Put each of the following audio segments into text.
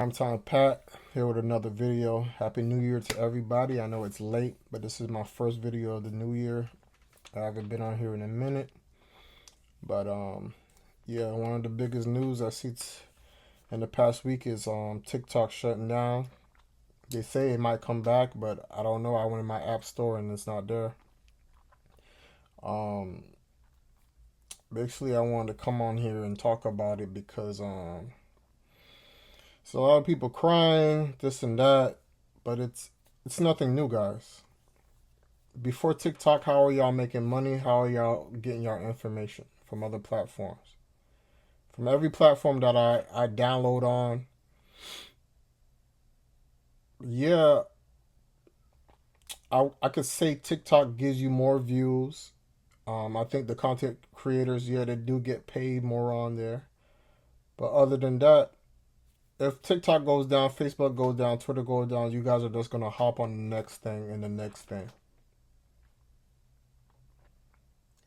PrimeTimePat here with another video. Happy New Year to everybody. I know it's late, but this is my first video of the new year. I haven't been on here in a minute. But yeah, one of the biggest news I see in the past week is TikTok shutting down. They say it might come back, but I don't know. I went in my app store and it's not there. Um Basically I wanted to come on here and talk about it because so a lot of people crying, this and that, but it's nothing new, guys. Before TikTok, how are y'all making money? How are y'all getting your information from other platforms? From every platform that I download on, yeah, I could say TikTok gives you more views. I think the content creators, yeah, they do get paid more on there. But other than that, if TikTok goes down, Facebook goes down, Twitter goes down, you guys are just gonna hop on the next thing and the next thing.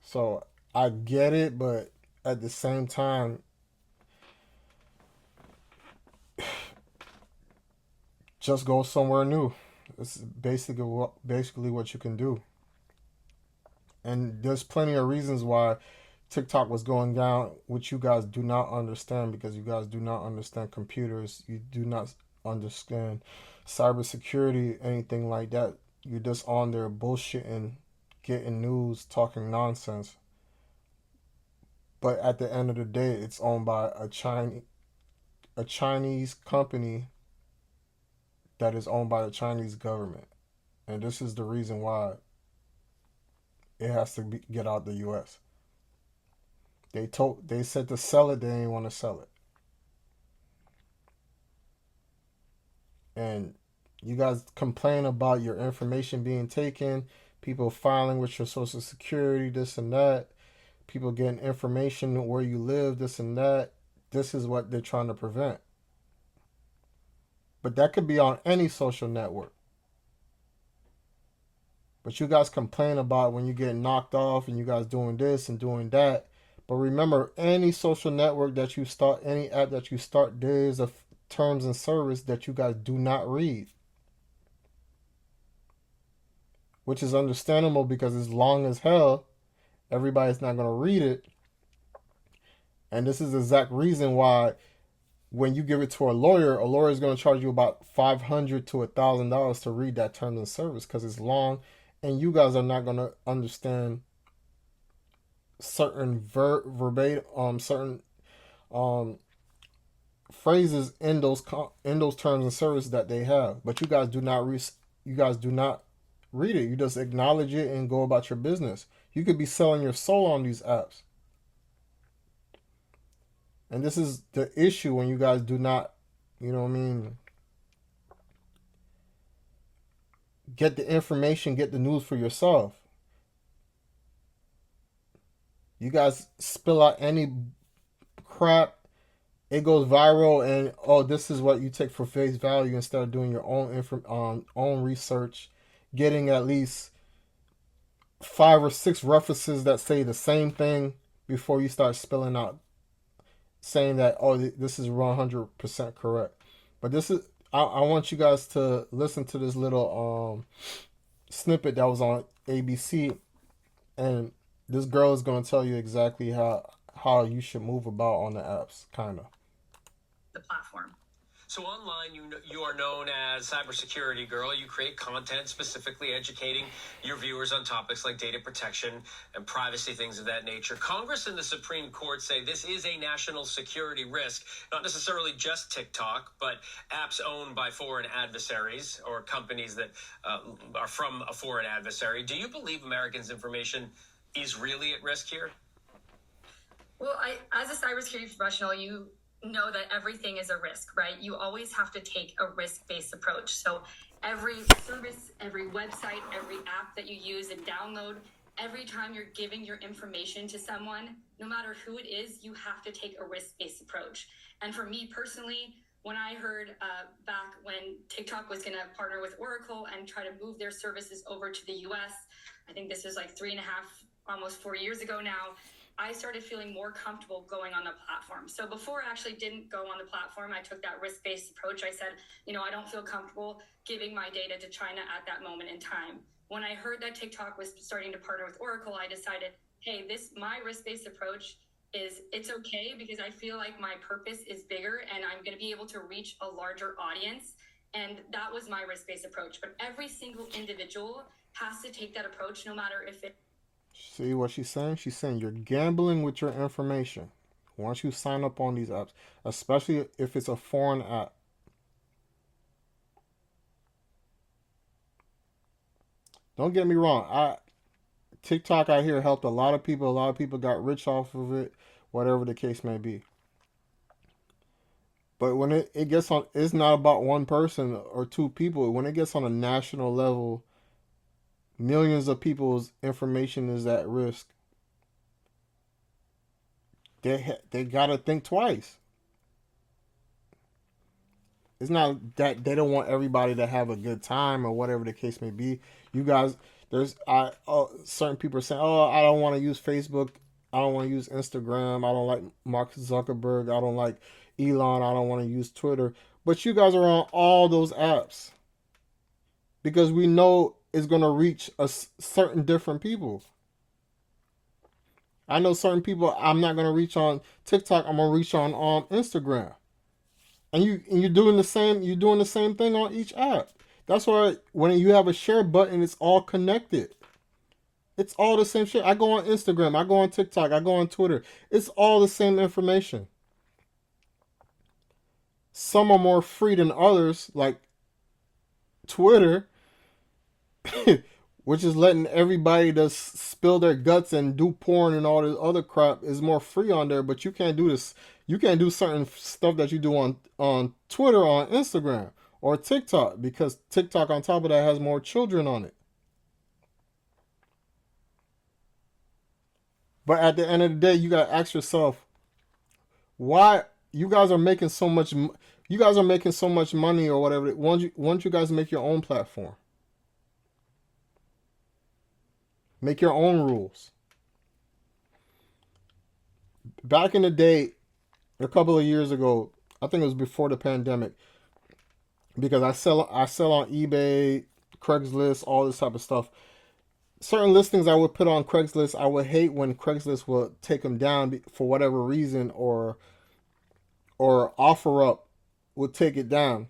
So I get it, but at the same time, just go somewhere new. It's basically what you can do. And there's plenty of reasons why TikTok was going down, which you guys do not understand because you guys do not understand computers. You do not understand cybersecurity, anything like that. You're just on there bullshitting, getting news, talking nonsense. But at the end of the day, it's owned by a Chinese company that is owned by the Chinese government. And this is the reason why it has to get out the U.S. They said to sell it, they didn't want to sell it. And you guys complain about your information being taken, people filing with your social security, this and that, people getting information where you live, this and that. This is what they're trying to prevent. But that could be on any social network. But you guys complain about when you get knocked off and you guys doing this and doing that. But remember, any social network that you start, any app that you start, there is a terms and service that you guys do not read. Which is understandable because it's long as hell. Everybody's not going to read it. And this is the exact reason why when you give it to a lawyer is going to charge you about $500 to $1,000 to read that terms and service because it's long and you guys are not going to understand certain verbatim, certain phrases in those terms and service that they have. But you guys do not read it. You just acknowledge it and go about your business. You could be selling your soul on these apps. And this is the issue when you guys do not, get the information, get the news for yourself. You guys spill out any crap, it goes viral, and this is what you take for face value instead of doing your own research, getting at least 5 or 6 references that say the same thing before you start spilling out, saying that this is 100% correct. But this is I want you guys to listen to this little snippet that was on ABC, and this girl is going to tell you exactly how you should move about on the apps, kind of. The platform. So online, you are known as Cybersecurity Girl. You create content specifically educating your viewers on topics like data protection and privacy, things of that nature. Congress and the Supreme Court say this is a national security risk, not necessarily just TikTok, but apps owned by foreign adversaries or companies that are from a foreign adversary. Do you believe Americans' information is really at risk here? Well, as a cybersecurity professional, you know that everything is a risk, right? You always have to take a risk-based approach. So every service, every website, every app that you use and download, every time you're giving your information to someone, no matter who it is, you have to take a risk-based approach. And for me personally, when I heard back when TikTok was going to partner with Oracle and try to move their services over to the US, I think this was like 3.5, almost 4 years ago now, I started feeling more comfortable going on the platform. So before I actually didn't go on the platform, I took that risk-based approach. I said, I don't feel comfortable giving my data to China at that moment in time. When I heard that TikTok was starting to partner with Oracle, I decided, hey, my risk-based approach it's okay because I feel like my purpose is bigger and I'm going to be able to reach a larger audience. And that was my risk-based approach. But every single individual has to take that approach, no matter if it. See what she's saying? She's saying you're gambling with your information once you sign up on these apps, especially if it's a foreign app. Don't get me wrong. TikTok out here helped a lot of people. A lot of people got rich off of it, whatever the case may be. But when it gets on, it's not about one person or two people. When it gets on a national level, millions of people's information is at risk. They gotta think twice. It's not that they don't want everybody to have a good time or whatever the case may be. You guys, certain people are saying, "Oh, I don't want to use Facebook. I don't want to use Instagram. I don't like Mark Zuckerberg. I don't like Elon. I don't want to use Twitter." But you guys are on all those apps because we know it's gonna reach certain different people. I know certain people I'm not gonna reach on TikTok. I'm gonna reach on Instagram. And you're doing the same thing on each app. That's why when you have a share button, it's all connected. It's all the same shit. I go on Instagram, I go on TikTok, I go on Twitter. It's all the same information. Some are more free than others, like Twitter, which is letting everybody just spill their guts and do porn and all this other crap is more free on there, but you can't do this. You can't do certain stuff that you do on Twitter, on Instagram, or TikTok, because TikTok on top of that has more children on it. But at the end of the day, you gotta ask yourself, why you guys are making so much. You guys are making so much money or whatever. Once you guys make your own platform, make your own rules. Back in the day, a couple of years ago, I think it was before the pandemic, because I sell on eBay, Craigslist, all this type of stuff. Certain listings I would put on Craigslist, I would hate when Craigslist would take them down for whatever reason, or OfferUp would take it down.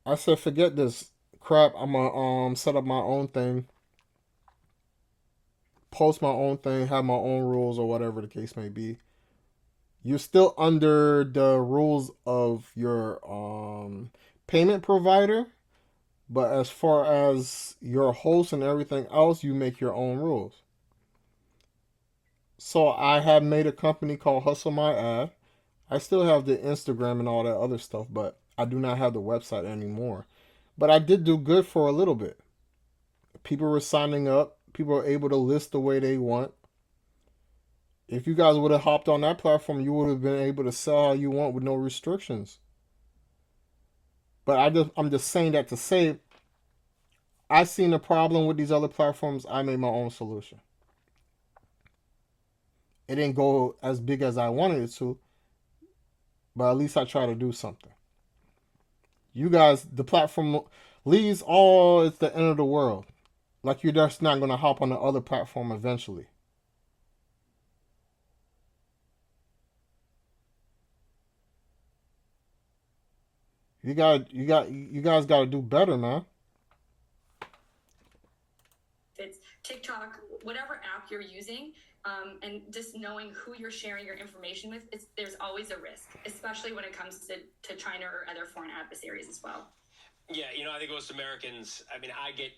I said, forget this crap. I'm gonna set up my own thing, post my own thing, have my own rules or whatever the case may be. You're still under the rules of your payment provider, but as far as your host and everything else, you make your own rules. So I have made a company called Hustle My Ad. I still have the Instagram and all that other stuff, but I do not have the website anymore. But I did do good for a little bit. People were signing up. People were able to list the way they want. If you guys would have hopped on that platform, you would have been able to sell how you want with no restrictions. But I'm just saying that to say, I seen a problem with these other platforms. I made my own solution. It didn't go as big as I wanted it to, but at least I try to do something. You guys, the platform leaves, oh, it's the end of the world. Like you're just not going to hop on the other platform eventually. You guys got to do better, man. It's TikTok, whatever app you're using, and just knowing who you're sharing your information with, there's always a risk, especially when it comes to China or other foreign adversaries as well. Yeah, I think most Americans, I get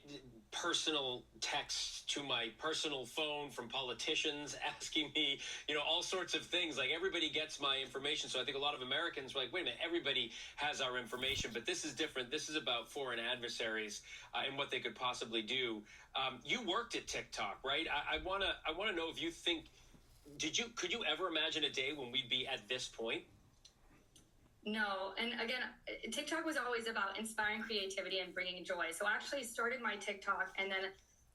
personal texts to my personal phone from politicians asking me, all sorts of things. Like, everybody gets my information. So I think a lot of Americans are like, wait a minute, everybody has our information. But this is different. This is about foreign adversaries and what they could possibly do. You worked at TikTok, right? I want to know if you think, could you ever imagine a day when we'd be at this point? No, and again, TikTok was always about inspiring creativity and bringing joy. So I actually started my TikTok, and then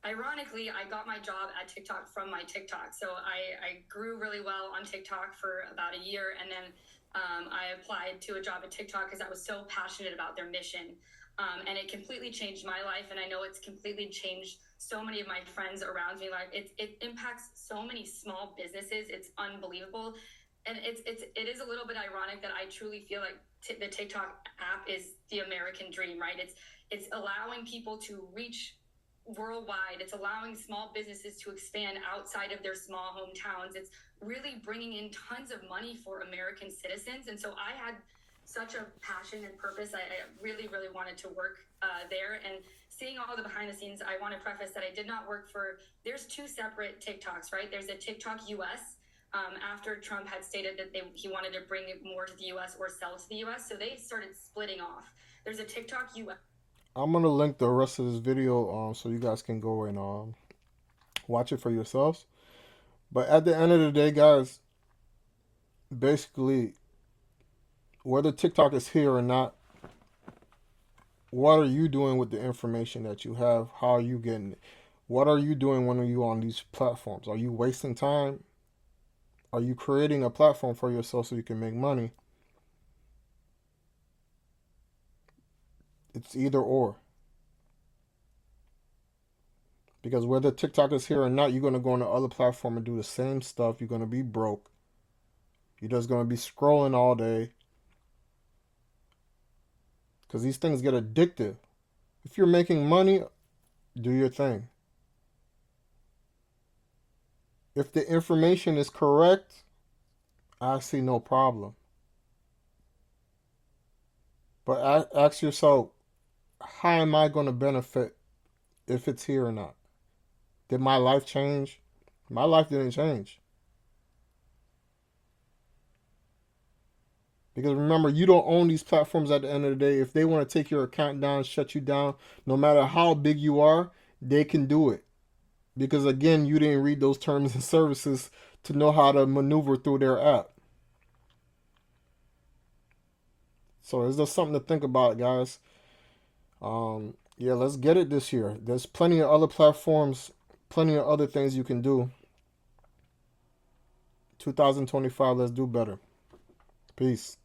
ironically, I got my job at TikTok from my TikTok. So I grew really well on TikTok for about a year. And then I applied to a job at TikTok because I was so passionate about their mission. And it completely changed my life. And I know it's completely changed so many of my friends around me. Like it impacts so many small businesses. It's unbelievable. And it is a little bit ironic that I truly feel like the TikTok app is the American dream, right? It's allowing people to reach worldwide. It's allowing small businesses to expand outside of their small hometowns. It's really bringing in tons of money for American citizens. And so I had such a passion and purpose. I really, really wanted to work there. And seeing all the behind the scenes, I want to preface that I did not work for, there's two separate TikToks, right? There's a TikTok US. After Trump had stated that he wanted to bring it more to the US or sell to the US. So they started splitting off. There's a TikTok US. I'm gonna link the rest of this video so you guys can go and watch it for yourselves. But at the end of the day, guys, basically, whether TikTok is here or not, what are you doing with the information that you have? How are you getting it? What are you doing when you're on these platforms? Are you wasting time? Are you creating a platform for yourself so you can make money? It's either or. Because whether TikTok is here or not, you're going to go on the other platform and do the same stuff. You're going to be broke. You're just going to be scrolling all day. Because these things get addictive. If you're making money, do your thing. If the information is correct, I see no problem. But ask yourself, how am I going to benefit if it's here or not? Did my life change? My life didn't change. Because remember, you don't own these platforms at the end of the day. If they want to take your account down, shut you down, no matter how big you are, they can do it. Because again, you didn't read those terms and services to know how to maneuver through their app. So it's just something to think about, guys. Yeah, let's get it this year. There's plenty of other platforms, plenty of other things you can do. 2025, let's do better. Peace.